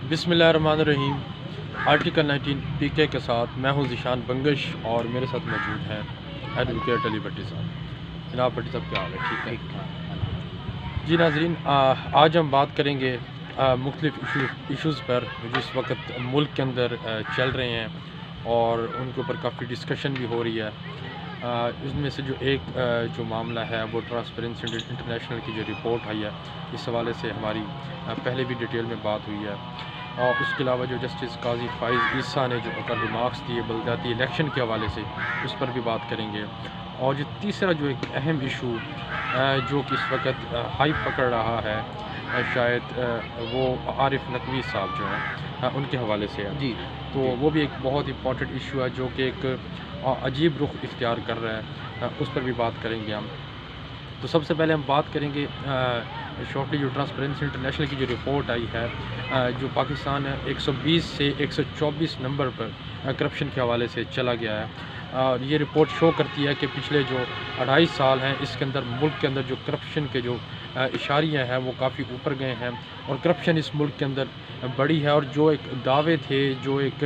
بسم اللہ الرحمن الرحیم۔ آرٹیکل 19 پی کے ساتھ میں ہوں ذیشان بنگش اور میرے ساتھ موجود ہیں ایڈوکیٹ علی بھٹی صاحب۔ جناب بھٹی صاحب کیا حال ہے؟ ٹھیک ہے جی ناظرین، آج ہم بات کریں گے مختلف ایشوز پر جو اس وقت ملک کے اندر چل رہے ہیں اور ان کے اوپر کافی ڈسکشن بھی ہو رہی ہے۔ اس میں سے جو ایک جو معاملہ ہے وہ ٹرانسپیرنسی انٹرنیشنل کی جو رپورٹ آئی ہے، اس حوالے سے ہماری پہلے بھی ڈیٹیل میں بات ہوئی ہے، اور اس کے علاوہ جو جسٹس قاضی فائز عیسیٰ نے جو ریمارکس دیے بلدیاتی الیکشن کے حوالے سے، اس پر بھی بات کریں گے۔ اور جو تیسرا جو ایک اہم ایشو جو کہ اس وقت ہائپ پکڑ رہا ہے، شاید وہ عارف نقوی صاحب جو ہیں ان کے حوالے سے ہے جی، تو وہ بھی ایک بہت امپورٹنٹ ایشو ہے جو کہ ایک عجیب رخ اختیار کر رہا ہے، اس پر بھی بات کریں گے ہم۔ تو سب سے پہلے ہم بات کریں گے شارٹلی جو ٹرانسپیرنسی انٹرنیشنل کی جو رپورٹ آئی ہے، جو پاکستان 120 سے 124 نمبر پر کرپشن کے حوالے سے چلا گیا ہے، اور یہ رپورٹ شو کرتی ہے کہ پچھلے جو 2.5 سال ہیں اس کے اندر ملک کے اندر جو کرپشن کے جو اشاریہ ہیں وہ کافی اوپر گئے ہیں، اور کرپشن اس ملک کے اندر بڑی ہے، اور جو ایک دعوے تھے، جو ایک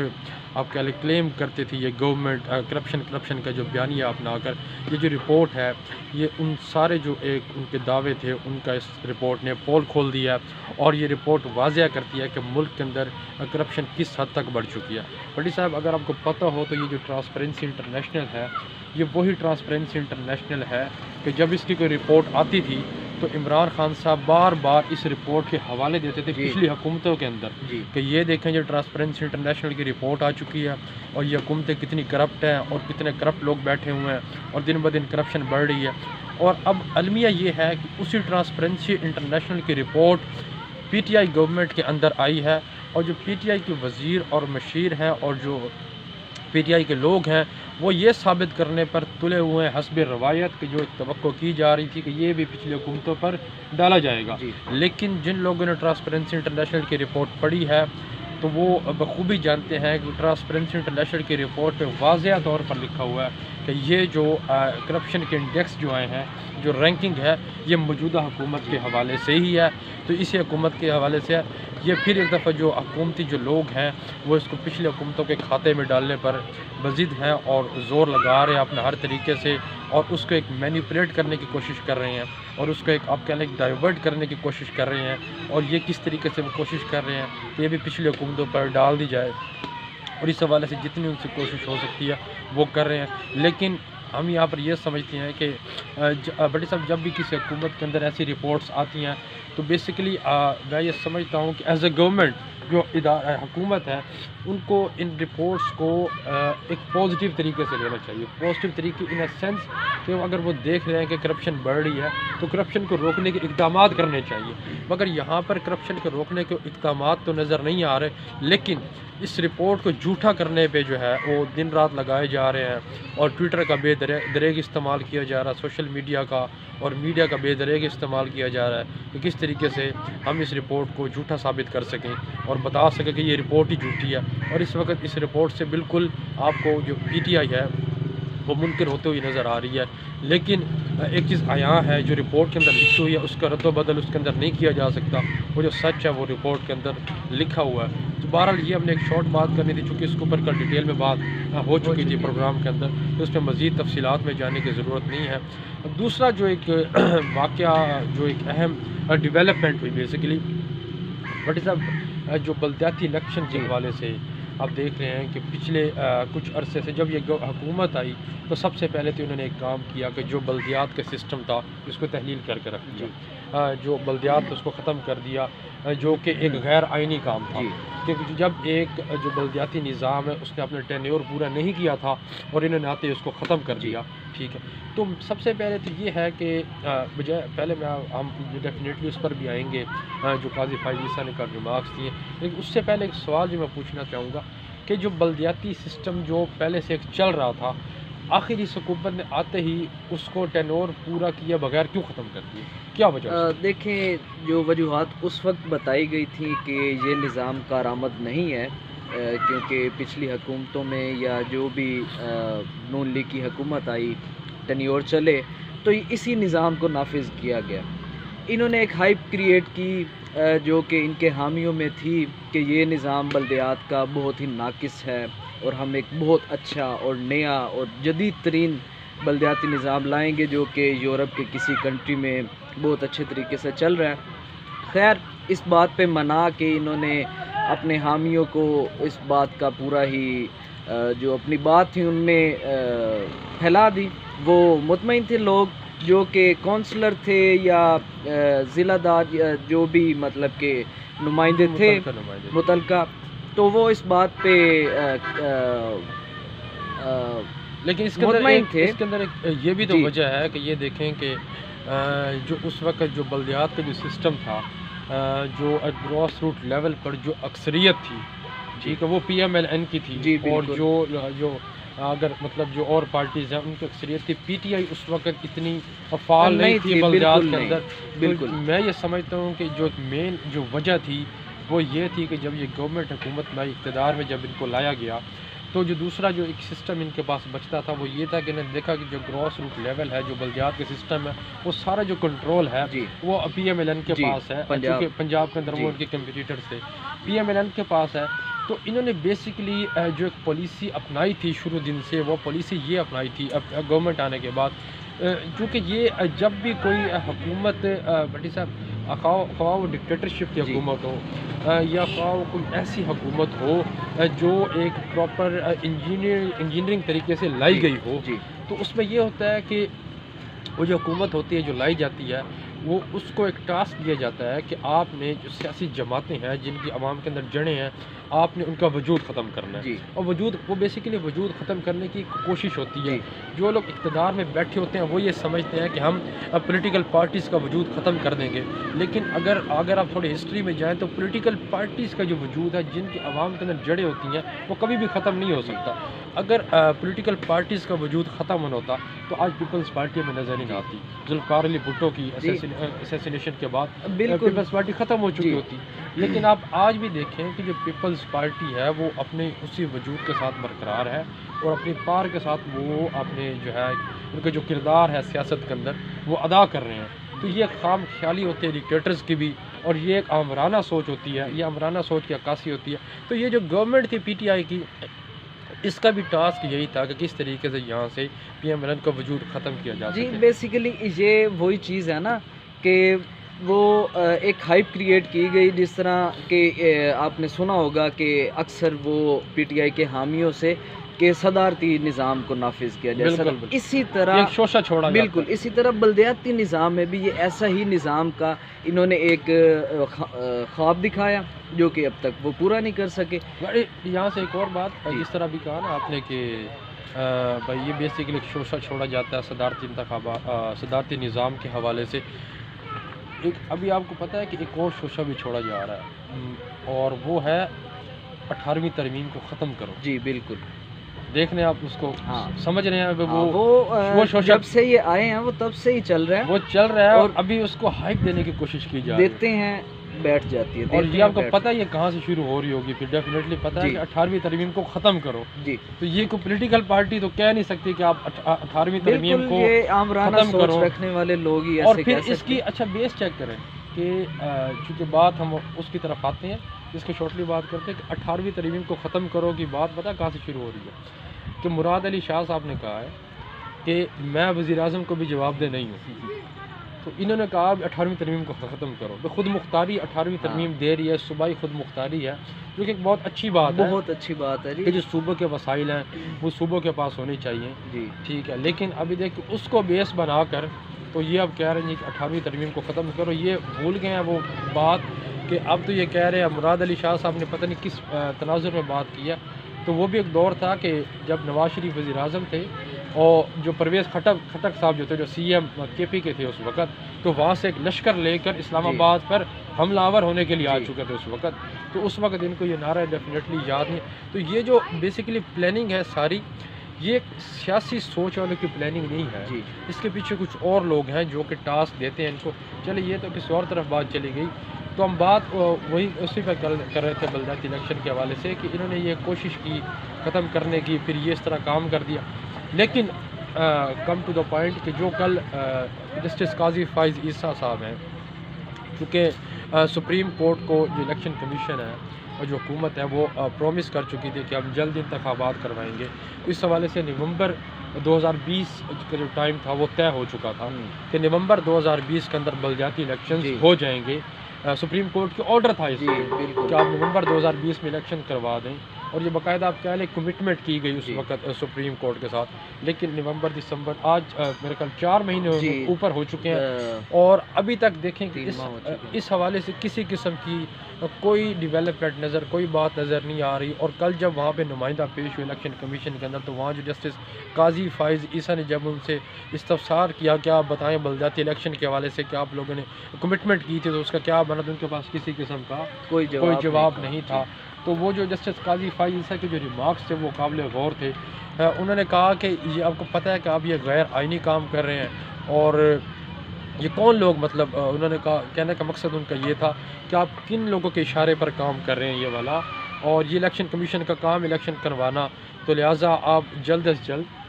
آپ کہہ لیں کلیم کرتے تھے یہ گورنمنٹ کرپشن کا جو بیانیہ اپنا کر یہ جو رپورٹ ہے، یہ ان سارے جو ایک ان کے دعوے تھے ان کا اس رپورٹ نے پول کھول دیا، اور یہ رپورٹ واضح کرتی ہے کہ ملک کے اندر کرپشن کس حد تک بڑھ چکی ہے۔ بھٹی صاحب، اگر آپ کو پتہ ہو تو یہ جو ٹرانسپیرنسی انٹرنیشنل ہے، یہ وہی ٹرانسپیرنسی انٹرنیشنل ہے کہ جب اس کی کوئی رپورٹ آتی تھی تو عمران خان صاحب بار بار اس رپورٹ کے حوالے دیتے تھے پچھلی حکومتوں کے اندر کہ یہ دیکھیں جو ٹرانسپیرنسی انٹرنیشنل کی رپورٹ آ چکی ہے اور یہ حکومتیں کتنی کرپٹ ہیں اور کتنے کرپٹ لوگ بیٹھے ہوئے ہیں اور دن بدن کرپشن بڑھ رہی ہے۔ اور اب المیہ یہ ہے کہ اسی ٹرانسپیرنسی انٹرنیشنل کی report P T I government کے اندر آئی ہے، اور جو پی ٹی آئی کے وزیر اور مشیر ہیں اور جو پی ٹی آئی کے لوگ ہیں وہ یہ ثابت کرنے پر تلے ہوئے ہیں حسب روایت کہ جو توقع کی جا رہی تھی کہ یہ بھی پچھلی حکومتوں پر ڈالا جائے گا، لیکن جن لوگوں نے ٹرانسپیرنسی انٹرنیشنل کی رپورٹ پڑھی ہے تو وہ بخوبی جانتے ہیں کہ ٹرانسپیرنسی انٹرنیشنل کی رپورٹ پہ واضح طور پر لکھا ہوا ہے کہ یہ جو کرپشن کے انڈیکس جو آئے ہیں، جو رینکنگ ہے، یہ موجودہ حکومت کے حوالے سے ہی ہے، تو اسی حکومت کے حوالے سے ہے۔ یہ پھر ایک دفعہ جو حکومتی جو لوگ ہیں وہ اس کو پچھلے حکومتوں کے کھاتے میں ڈالنے پر مزید ہیں اور زور لگا رہے ہیں اپنا ہر طریقے سے، اور اس کو ایک مینیپولیٹ کرنے کی کوشش کر رہے ہیں، اور اس کو ایک آپ کہہ لیں ڈائیورٹ کرنے کی کوشش کر رہے ہیں، اور یہ کس طریقے سے وہ کوشش کر رہے ہیں کہ یہ بھی پچھلی حکومتوں پر ڈال دی جائے، اور اس حوالے سے جتنی ان سے کوشش ہو سکتی ہے وہ کر رہے ہیں۔ لیکن ہم یہاں پر یہ سمجھتے ہیں کہ بھٹی صاحب جب بھی کسی حکومت کے اندر ایسی رپورٹس آتی ہیں تو بیسیکلی میں یہ سمجھتا ہوں کہ ایز اے گورنمنٹ جو حکومت ہے ان کو ان رپورٹس کو ایک پازیٹیو طریقے سے لینا چاہیے، پازیٹیو طریقے ان اے سینس کہ اگر وہ دیکھ رہے ہیں کہ کرپشن بڑھ رہی ہے تو کرپشن کو روکنے کے اقدامات کرنے چاہیے، مگر یہاں پر کرپشن کو روکنے کے اقدامات تو نظر نہیں آ رہے، لیکن اس رپورٹ کو جھوٹا کرنے پہ جو ہے وہ دن رات لگائے جا رہے ہیں، اور ٹویٹر کا بے دریغ استعمال کیا جا رہا ہے، سوشل میڈیا کا اور میڈیا کا بے دریغ استعمال کیا جا رہا ہے کہ کس طریقے سے ہم اس رپورٹ کو جھوٹا ثابت کر سکیں اور بتا سکیں کہ یہ رپورٹ ہی جھوٹی ہے، اور اس وقت اس رپورٹ سے بالکل آپ کو جو پی ٹی آئی ہے وہ منکر ہوتے ہوئی نظر آ رہی ہے۔ لیکن ایک چیز عیاں ہے جو رپورٹ کے اندر لکھی ہوئی ہے اس کا رد و بدل اس کے اندر نہیں کیا جا سکتا، وہ جو سچ ہے وہ رپورٹ کے اندر لکھا ہوا ہے۔ تو بہرحال یہ ہم نے ایک شارٹ بات کرنی تھی چونکہ اس کے اوپر کل ڈیٹیل میں بات ہو چکی تھی پروگرام کے اندر، تو اس میں مزید تفصیلات میں جانے کی ضرورت نہیں ہے۔ دوسرا جو ایک واقعہ جو ایک اہم ڈیولپمنٹ ہوئی بیسیکلی بھٹی صاحب، جو بلدیاتی الیکشن کے حوالے سے آپ دیکھ رہے ہیں کہ پچھلے کچھ عرصے سے جب یہ حکومت آئی تو سب سے پہلے تو انہوں نے ایک کام کیا کہ جو بلدیات کا سسٹم تھا اس کو تحلیل کر کے رکھ دیا، جو بلدیات اس کو ختم کر دیا، جو کہ ایک غیر آئینی کام تھا، کیونکہ جب ایک جو بلدیاتی نظام ہے اس نے اپنا ٹینیور پورا نہیں کیا تھا اور انہوں نے آتے اس کو ختم کر دیا، ٹھیک ہے۔ تو سب سے پہلے تو یہ ہے کہ بجائے پہلے ہم ڈیفینیٹلی اس پر بھی آئیں گے جو قاضی فائز عیسیٰ نے کل ریمارکس دیے، لیکن اس سے پہلے ایک سوال جو میں پوچھنا چاہوں گا کہ جو بلدیاتی سسٹم جو پہلے سے ایک چل رہا تھا، آخر اس حکومت نے آتے ہی اس کو ٹینور پورا کیا بغیر کیوں ختم کر دیا؟ کیا وجہ؟ دیکھیں، جو وجوہات اس وقت بتائی گئی تھی کہ یہ نظام کارآمد نہیں ہے، کیونکہ پچھلی حکومتوں میں یا جو بھی نون لیگ کی حکومت آئی ٹینیور چلے تو اسی نظام کو نافذ کیا گیا۔ انہوں نے ایک ہائپ کریٹ کی جو کہ ان کے حامیوں میں تھی کہ یہ نظام بلدیات کا بہت ہی ناقص ہے اور ہم ایک بہت اچھا اور نیا اور جدید ترین بلدیاتی نظام لائیں گے جو کہ یورپ کے کسی کنٹری میں بہت اچھے طریقے سے چل رہا ہے۔ خیر، اس بات پہ منا کہ انہوں نے اپنے حامیوں کو اس بات کا پورا ہی جو اپنی بات تھی ان میں پھیلا دی۔ وہ مطمئن تھے لوگ جو کہ کونسلر تھے یا ضلع دار یا جو بھی مطلب کہ نمائندے تھے متعلقہ، تو وہ اس بات پہ لیکن اس کے مطمئن تھے۔ اس کے اندر یہ بھی تو جی وجہ ہے کہ یہ دیکھیں کہ جو اس وقت جو بلدیات کا جو سسٹم تھا، جو گراس روٹ لیول پر جو اکثریت تھی، ٹھیک ہے، وہ پی ایم ایل این کی تھی، جی اور بالکل جو اگر مطلب جو اور پارٹیز ہیں ان کی اکثریت تھی، پی ٹی آئی اس وقت اتنی فعال نہیں تھی بلدیات کے اندر۔ بالکل میں یہ سمجھتا ہوں کہ جو مین جو وجہ تھی وہ یہ تھی کہ جب یہ گورنمنٹ حکومت میں اقتدار میں جب ان کو لایا گیا تو جو دوسرا جو ایک سسٹم ان کے پاس بچتا تھا وہ یہ تھا کہ انہوں نے دیکھا کہ جو گراس روٹ لیول ہے، جو بلدیات کا سسٹم ہے، وہ سارا جو کنٹرول ہے جی وہ پی ایم ایل این کے جی پاس ہے، پنجاب چونکہ پنجاب کے اندر جی وہ ان کے کمپٹیٹر تھے، پی ایم ایل این کے پاس ہے۔ تو انہوں نے بیسیکلی جو ایک پالیسی اپنائی تھی شروع دن سے، وہ پالیسی یہ اپنائی تھی اب گورنمنٹ آنے کے بعد، چونکہ یہ جب بھی کوئی حکومت بھٹی صاحب خواہ وہ ڈکٹیٹرشپ کی جی حکومت ہو یا خواہ وہ کوئی ایسی حکومت ہو جو ایک پراپر انجینئرنگ طریقے سے لائی جی گئی ہو، جی تو اس میں یہ ہوتا ہے کہ وہ جو حکومت ہوتی ہے جو لائی جاتی ہے، وہ اس کو ایک ٹاسک دیا جاتا ہے کہ آپ نے جو سیاسی جماعتیں ہیں جن کی عوام کے اندر جڑیں ہیں، آپ نے ان کا وجود ختم کرنا ہے۔ جی اور وہ بیسیکلی وجود ختم کرنے کی کوشش ہوتی ہے۔ جی جو لوگ اقتدار میں بیٹھے ہوتے ہیں وہ یہ سمجھتے ہیں کہ ہم پولیٹیکل پارٹیز کا وجود ختم کر دیں گے، لیکن اگر آپ تھوڑی ہسٹری میں جائیں تو پولیٹیکل پارٹیز کا جو وجود ہے، جن کی عوام کے اندر جڑیں ہوتی ہیں، وہ کبھی بھی ختم نہیں ہو سکتا۔ اگر پولیٹیکل پارٹیز کا وجود ختم ہونا ہوتا تو آج پیپلز پارٹی میں نظر نہیں آتی۔ ذوالفقار علی بھٹو کی جی اسیسینیشن کے بعد بالکل پیپلز پارٹی ختم ہو چکی جی ہوتی، لیکن آپ آج بھی دیکھیں کہ جو پیپلز پارٹی ہے وہ اپنے اسی وجود کے ساتھ برقرار ہے، اور اپنی پار کے ساتھ وہ اپنے جو ہے ان کا جو کردار ہے سیاست کے اندر وہ ادا کر رہے ہیں۔ تو یہ ایک خام خیالی ہوتی ہے ڈکٹیٹرز کی بھی، اور یہ ایک آمرانہ سوچ ہوتی ہے، یہ آمرانہ سوچ کی عکاسی ہوتی ہے۔ تو یہ جو گورنمنٹ تھی پی ٹی آئی کی، اس کا بھی ٹاسک یہی تھا کہ کس طریقے سے یہاں سے پی ایم ایل این کا وجود ختم کیا جا جی سکے۔ بیسیکلی یہ وہی چیز ہے نا کہ وہ ایک ہائپ کریٹ کی گئی، جس طرح کہ آپ نے سنا ہوگا کہ اکثر وہ پی ٹی آئی کے حامیوں سے کہ صدارتی نظام کو نافذ کیا جائے، بالکل بالکل، اسی طرح ایک شوشہ چھوڑا جاتا بالکل اسی طرح بلدیاتی نظام میں بھی یہ ایسا ہی نظام کا انہوں نے ایک خواب دکھایا جو کہ اب تک وہ پورا نہیں کر سکے۔ ہے۔ یہاں سے ایک اور بات، جی جس طرح بھی کہا نا آپ نے کہ بھائی یہ بیسیکلی ایک شوشہ چھوڑا جاتا ہے صدارتی انتخابات، صدارتی نظام کے حوالے سے۔ ایک ابھی آپ کو پتہ ہے کہ ایک اور شوشہ بھی چھوڑا جا رہا ہے، اور وہ ہے 18ویں ترمیم کو ختم کرو۔ جی بالکل، دیکھ رہے ہیں آپ اس کو، ہاں سمجھ رہے ہیں وہ شوشہ جب سے یہ آئے ہیں وہ تب سے ہی چل رہا ہے، وہ چل رہا ہے، اور اور ابھی اس کو ہائپ دینے کی کوشش کی جا رہی ہے، دیتے ہیں بیٹھ جاتی ہے، اور دیتے یہ ہیں آپ کو بیٹھ پتہ ہے یہ کہاں سے شروع ہو رہی ہوگی، پھر ڈیفینیٹلی پتہ ہے جی کہ 18ویں ترمیم کو ختم کرو۔ جی تو یہ کوئی پولیٹیکل پارٹی تو کہہ نہیں سکتی کہ آپ 18ویں ترمیم بالکل، کو یہ آمرانہ ختم سوچ کرو، رکھنے والے لوگ ہی اور ایسے پھر کہہ اس سکتے کی اچھا بیس چیک کریں کہ چونکہ بات ہم اس کی طرف آتے ہیں جس کی شارٹلی بات کرتے ہیں کہ 18ویں ترمیم کو ختم کرو کی بات پتہ کہاں سے شروع ہو رہی ہے، کہ مراد علی شاہ صاحب نے کہا ہے کہ میں وزیر اعظم کو بھی جواب دہ نہیں ہوں، تو انہوں نے کہا 18ویں ترمیم کو ختم کرو۔ خود مختاری 18ویں ترمیم دے رہی ہے، صوبائی خود مختاری ہے، جو کہ ایک بہت اچھی بات ہے بہت اچھی بات ہے کہ جی جو صوبوں کے وسائل ہیں وہ صوبوں کے پاس ہونی چاہیے، جی ٹھیک ہے، لیکن ابھی دیکھ اس کو بیس بنا کر تو یہ اب کہہ رہے ہیں کہ 18ویں ترمیم کو ختم کرو۔ یہ بھول گئے ہیں وہ بات کہ اب تو یہ کہہ رہے ہیں، مراد علی شاہ صاحب نے پتہ نہیں کس تناظر میں بات کی ہے، تو وہ بھی ایک دور تھا کہ جب نواز شریف وزیر اعظم تھے اور جو پرویز خٹک صاحب جو تھے جو سی ایم کے پی کے تھے اس وقت، تو وہاں سے ایک لشکر لے کر اسلام جی آباد پر حملہ آور ہونے کے لیے آ جی چکے تھے اس وقت، تو اس وقت ان کو یہ نعرہ ڈیفینیٹلی یاد نہیں۔ تو یہ جو بیسیکلی پلاننگ ہے ساری، یہ ایک سیاسی سوچ والوں کی پلاننگ نہیں ہے، جی اس کے پیچھے کچھ اور لوگ ہیں جو کہ ٹاسک دیتے ہیں ان کو۔ چلے یہ تو کسی اور طرف بات چلی گئی، تو ہم بات وہی اسی پہ کر رہے تھے بلدیاتی الیکشن کے حوالے سے کہ انہوں نے یہ کوشش کی ختم کرنے کی، پھر یہ اس طرح کام کر دیا، لیکن کم ٹو دا پوائنٹ کہ جو کل جسٹس قاضی فائز عیسیٰ صاحب ہیں، کیونکہ سپریم کورٹ کو جو الیکشن کمیشن ہے اور جو حکومت ہے وہ پرومس کر چکی تھی کہ ہم جلد انتخابات کروائیں گے. اس حوالے سے نومبر 2020 کا جو ٹائم تھا وہ طے ہو چکا تھا کہ نومبر 2020 کے اندر بلدیاتی الیکشنز ہو جائیں گے. سپریم کورٹ کی آرڈر تھا اس کہ آپ نومبر 2020 میں الیکشن کروا دیں, اور یہ باقاعدہ آپ کہہ لیں کمٹمنٹ کی گئی اس وقت سپریم کورٹ کے ساتھ. لیکن نومبر دسمبر آج میرے خیال 4 مہینے اوپر ہو چکے ہیں, اور ابھی تک دیکھیں کہ اس حوالے سے کسی قسم کی کوئی ڈیولپمنٹ نظر, کوئی بات نظر نہیں آ رہی. اور کل جب وہاں پہ نمائندہ پیش ہوئے الیکشن کمیشن کے اندر, تو وہاں جو جسٹس قاضی فائز عیسیٰ نے جب ان سے استفسار کیا کہ آپ بتائیں بلدیاتی الیکشن کے حوالے سے کہ آپ لوگوں نے کمٹمنٹ کی تھی تو اس کا کیا بنا, تو ان کے پاس کسی قسم کا کوئی جواب نہیں تھا. تو وہ جو جسٹس قاضی فائز عیسیٰ کے جو ریمارکس تھے وہ قابل غور تھے. انہوں نے کہا کہ یہ آپ کو پتہ ہے کہ آپ یہ غیر آئینی کام کر رہے ہیں, اور یہ کون لوگ, مطلب انہوں نے کہا, کہنے کا مقصد ان کا یہ تھا کہ آپ کن لوگوں کے اشارے پر کام کر رہے ہیں یہ والا, اور یہ الیکشن کمیشن کا کام الیکشن کروانا, تو لہٰذا آپ جلد از جلد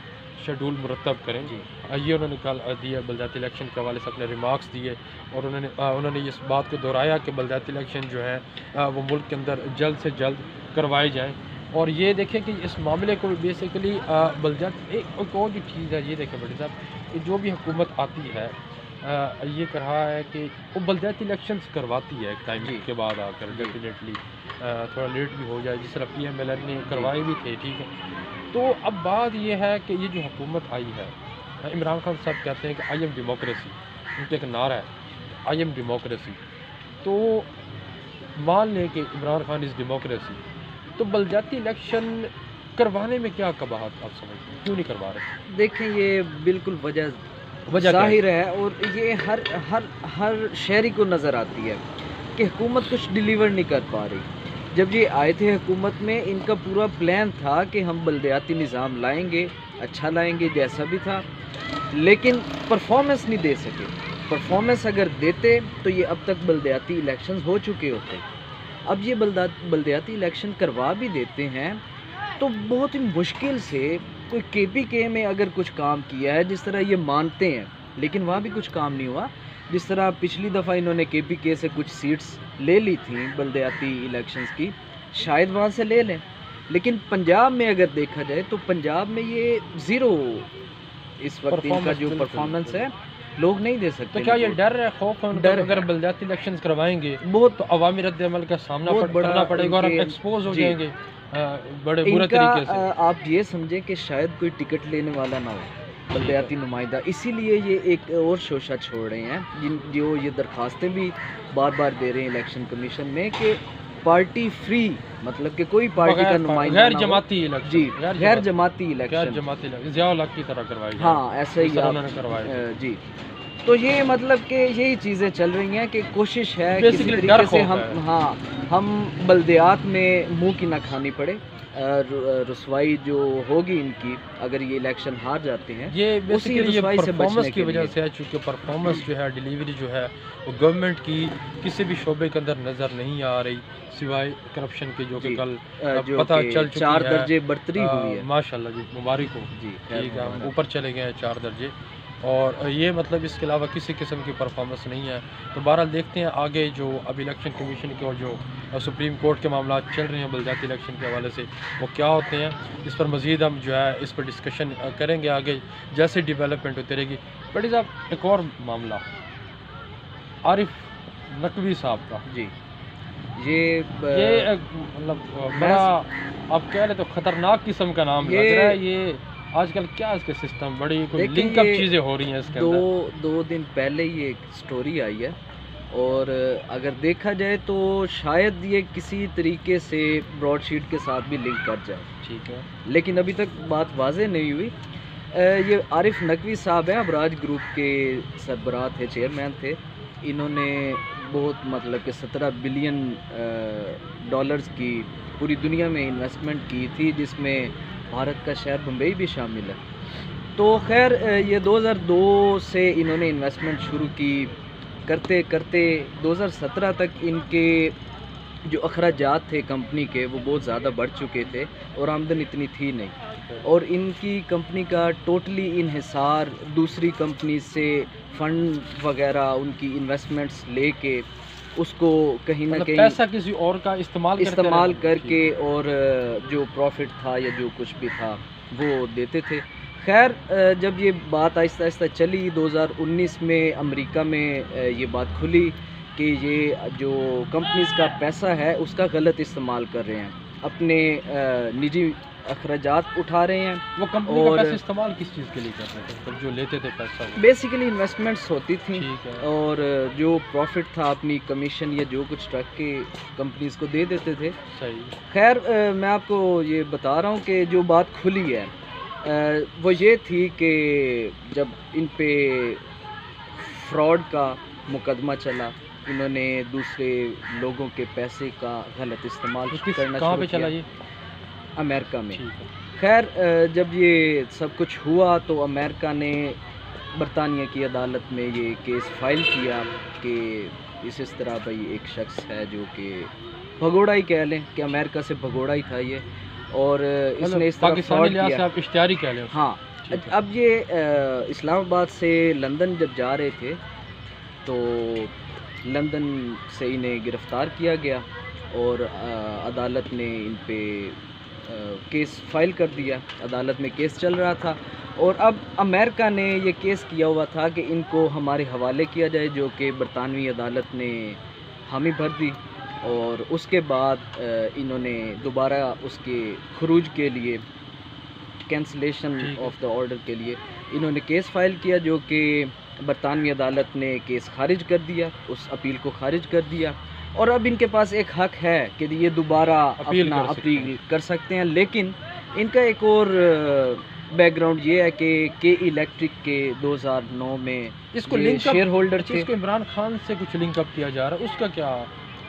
شیڈول مرتب کریں. یہ انہوں نے کل دیا بلدیاتی الیکشن کے حوالے سے اپنے ریمارکس دیے, اور انہوں نے اس بات کو دہرایا کہ بلدیاتی الیکشن جو ہیں وہ ملک کے اندر جلد سے جلد کروائے جائیں. اور یہ دیکھیں کہ اس معاملے کو بیسیکلی بلدیات ایک اور جو چیز ہے, یہ دیکھیں بڑے صاحب, کہ جو بھی حکومت آتی ہے یہ کر رہا ہے کہ وہ بلدیاتی الیکشنز کرواتی ہے ایک ٹائم کے بعد آ کر, ڈیفینیٹلی تھوڑا لیٹ بھی ہو جائے, جس طرح PMLN نے کروائے بھی تھے, ٹھیک ہے. تو اب بات یہ ہے کہ یہ جو حکومت آئی ہے, عمران خان صاحب کہتے ہیں کہ آئی ایم ڈیموکریسی, ان کا ایک نعرہ ہے آئی ایم ڈیموکریسی. تو مان لیں کہ عمران خان از ڈیموکریسی, تو بلدیاتی الیکشن کروانے میں کیا قباحت آپ سمجھتے ہیں, کیوں نہیں کروا رہے؟ دیکھیں یہ بالکل وجہ ظاہر ہے, اور یہ ہر شہری کو نظر آتی ہے کہ حکومت کچھ ڈیلیور نہیں کر پا رہی. جب یہ آئے تھے حکومت میں, ان کا پورا پلان تھا کہ ہم بلدیاتی نظام لائیں گے, اچھا لائیں گے جیسا بھی تھا, لیکن پرفارمنس نہیں دے سکے. پرفارمنس اگر دیتے تو یہ اب تک بلدیاتی الیکشنز ہو چکے ہوتے. اب یہ بلدیاتی الیکشن کروا بھی دیتے ہیں تو بہت ہی مشکل سے کوئی KPK میں اگر کچھ کام کیا ہے, جس طرح یہ مانتے ہیں, لیکن وہاں بھی کچھ کام نہیں ہوا. جس طرح پچھلی دفعہ انہوں نے KPK سے کچھ سیٹس لے لی تھیں بلدیاتی الیکشنز کی, شاید وہاں سے لے لیں, لیکن پنجاب میں اگر دیکھا جائے تو پنجاب میں یہ زیرو اس وقت ان کا جو پرفارمنس ہے لوگ نہیں دے سکتے. تو کیا یہ ڈر ہے, خوف ہے اگر بلدیاتی الیکشنز کروائیں گے بہت عوامی رد عمل کا سامنا کرنا پڑے گا اور ہم ایکسپوز ہو جائیں گے بڑے برے طریقے سے؟ آپ یہ سمجھیں کہ شاید کوئی ٹکٹ لینے والا نہ ہو بلدیاتی نمائندہ, اسی لیے یہ ایک اور شوشہ چھوڑ رہے ہیں, جو یہ درخواستیں بھی بار بار دے رہے ہیں الیکشن کمیشن میں کہ پارٹی فری, مطلب کہ کوئی پارٹی کا نمائندہ غیر جماعتی الیکشن, جی غیر جماعتی الیکشن, ضیاء الحق کی طرح کروائی, ہاں ایسے ہی انہوں نے کروایا. جی, تو یہ مطلب کہ یہی چیزیں چل رہی ہیں کہ کوشش ہے کسی طریقے سے ہم بلدیات میں منہ کی نہ کھانی پڑے. رسوائی جو ہوگی ان کی اگر یہ الیکشن ہار جاتے ہیں, یہ بیسیکلی پرفارمنس کی وجہ سے ہے, چونکہ پرفارمنس جو ہے, ڈیلیوری جو ہے وہ گورنمنٹ کی کسی بھی شعبے کے اندر نظر نہیں آ رہی سوائے کرپشن کے, جو کہ کل پتہ چل چکی ہے. 4 درجے برتری ہوئی ہے, ماشاءاللہ جی, مبارک ہو. جی ٹھیک ہے, ہم اوپر چلے گئے ہیں 4 درجے, اور یہ مطلب اس کے علاوہ کسی قسم کی پرفارمنس نہیں ہے. تو بہرحال دیکھتے ہیں آگے جو اب الیکشن کمیشن کے اور جو سپریم کورٹ کے معاملات چل رہے ہیں بلدیاتی الیکشن کے حوالے سے وہ کیا ہوتے ہیں. اس پر مزید ہم جو ہے اس پر ڈسکشن کریں گے آگے جیسے ڈیولپمنٹ ہوتی رہے گی. بٹ صاحب ایک اور معاملہ عارف نقوی صاحب کا, جی یہ مطلب بڑا آپ کہہ رہے تو خطرناک قسم کا نام لگ رہا ہے. یہ آج کل کیا اس کے سسٹم بڑی کوئی لنک اپ چیزیں ہو رہی ہیں اس کے اندر. 2 دن پہلے یہ ایک سٹوری آئی ہے, اور اگر دیکھا جائے تو شاید یہ کسی طریقے سے براڈ شیٹ کے ساتھ بھی لنک کر جائے, ٹھیک ہے, لیکن ابھی تک بات واضح نہیں ہوئی. یہ عارف نقوی صاحب ہیں, ابراج گروپ کے سربراہ تھے, چیئرمین تھے. انہوں نے بہت مطلب کہ $17 بلین کی پوری دنیا میں انویسٹمنٹ کی تھی, جس میں بھارت کا شہر بمبئی بھی شامل ہے. تو خیر یہ 2002 سے انہوں نے انویسٹمنٹ شروع کی, کرتے کرتے 2017 تک ان کے جو اخراجات تھے کمپنی کے وہ بہت زیادہ بڑھ چکے تھے, اور آمدن اتنی تھی نہیں. ٹھیک ہے، اور ان کی کمپنی کا ٹوٹلی انحصار دوسری کمپنی سے فنڈ وغیرہ ان کی انویسٹمنٹس لے کے اس کو کہیں نہ مطلب کہیں پیسہ کسی اور کا استعمال کر ٹھیک کے ہے، اور جو پروفٹ تھا یا جو کچھ بھی تھا وہ دیتے تھے. خیر جب یہ بات آہستہ آہستہ چلی 2019 میں امریکہ میں یہ بات کھلی کہ یہ جو کمپنیز کا پیسہ ہے اس کا غلط استعمال کر رہے ہیں، اپنے نجی اخراجات اٹھا رہے ہیں. وہ کمپنی کا اور پیسہ استعمال کس چیز کے لیے کر رہے تھے؟ مطلب جو لیتے تھے پیسہ وہ بیسیکلی انویسٹمنٹس ہوتی تھیں ٹھیک ہے، اور جو پروفٹ تھا اپنی کمیشن یا جو کچھ رکھ کے کمپنیز کو دے دیتے تھے. صحیح، خیر میں آپ کو یہ بتا رہا ہوں کہ جو بات کھلی ہے وہ یہ تھی کہ جب ان پہ فراڈ کا مقدمہ چلا، انہوں نے دوسرے لوگوں کے پیسے کا غلط استعمال کرنا کہاں پہ شروع چلا کیا یہ؟ امریکہ میں. ٹھیک ہے، خیر جب یہ سب کچھ ہوا تو امریکہ نے برطانیہ کی عدالت میں یہ کیس فائل کیا کہ اس طرح بھائی ایک شخص ہے جو کہ بھگوڑا ہی کہہ لیں کہ امریکہ سے بھگوڑا ہی تھا یہ، اور اس نے اس طرح پاکستانی فراڈ لحاظ سے کیا. آپ اشتہاری کہہ لیں اس کو. ہاں ٹھیک ہے، اب یہ اسلام آباد سے لندن جب جا رہے تھے تو لندن سے انہیں گرفتار کیا گیا اور عدالت نے ان پہ کیس فائل کر دیا. عدالت میں کیس چل رہا تھا اور اب امریکہ نے یہ کیس کیا ہوا تھا کہ ان کو ہمارے حوالے کیا جائے، جو کہ برطانوی عدالت نے حامی بھر دی. اور اس کے بعد انہوں نے دوبارہ اس کے خروج کے لیے کینسلیشن ٹھیک ہے. آف دا آرڈر کے لیے انہوں نے کیس فائل کیا، جو کہ برطانوی عدالت نے کیس خارج کر دیا، اس اپیل کو خارج کر دیا. اور اب ان کے پاس ایک حق ہے کہ یہ دوبارہ اپیل اپنا کر سکتے ہیں. اپیل کر سکتے ہیں. لیکن ان کا ایک اور بیک گراؤنڈ یہ ہے کہ الیکٹرک کے 2009 میں اس کو یہ لنک اپ شیئر ہولڈر اچھا، تھے. اس کو عمران خان سے کچھ لنک اپ کیا جا رہا ہے، اس کا کیا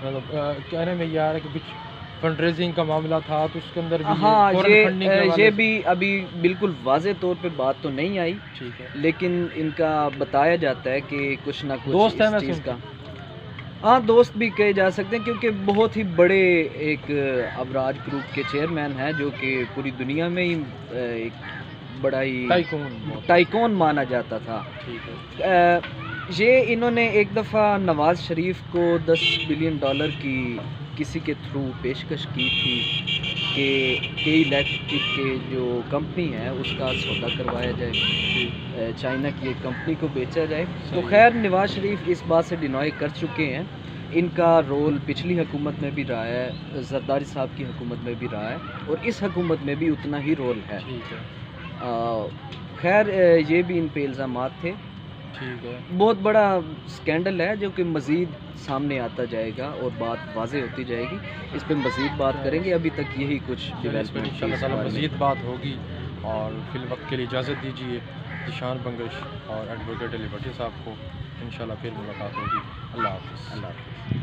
مطلب کہنے میں یہ آ رہا ہے کہ کچھ فنڈ ریزنگ کا معاملہ تھا تو اس کے اندر بھی ہاں فورن فنڈنگ کے یہ حوالے بھی ابھی بالکل واضح طور پہ بات تو نہیں آئی، ٹھیک ہے، لیکن ان کا بتایا جاتا ہے کہ کچھ نہ کچھ دوست ہیں اس ویسے چیز ان کا. ہاں دوست بھی کہے جا سکتے ہیں کیونکہ بہت ہی بڑے ایک ابراج گروپ کے چیئرمین ہیں جو کہ پوری دنیا میں ہی ایک بڑا ہی ٹائکون مانا جاتا تھا. ٹھیک ہے، یہ انہوں نے ایک دفعہ نواز شریف کو $10 بلین کی کسی کے تھرو پیشکش کی تھی کہ الیکٹرک کے جو کمپنی ہے اس کا سودا کروایا جائے، چائنا کی ایک کمپنی کو بیچا جائے. تو خیر نواز شریف اس بات سے ڈینائی کر چکے ہیں. ان کا رول پچھلی حکومت میں بھی رہا ہے، زرداری صاحب کی حکومت میں بھی رہا ہے، اور اس حکومت میں بھی اتنا ہی رول ہے. ٹھیک ہے، خیر یہ بھی ان پہ الزامات تھے. ٹھیک ہے، بہت بڑا سکینڈل ہے جو کہ مزید سامنے آتا جائے گا اور بات واضح ہوتی جائے گی. اس پہ مزید بات کریں گے. ابھی تک یہی کچھ اس پہ ڈیولپمنٹ انشاءاللہ تعالی مزید بات ہوگی. اور فی الوقت کے لیے اجازت دیجیے ذیشان بنگش اور ایڈوکیٹ علی بھٹی صاحب کو. انشاءاللہ پھر ملاقات ہوگی. اللہ حافظ.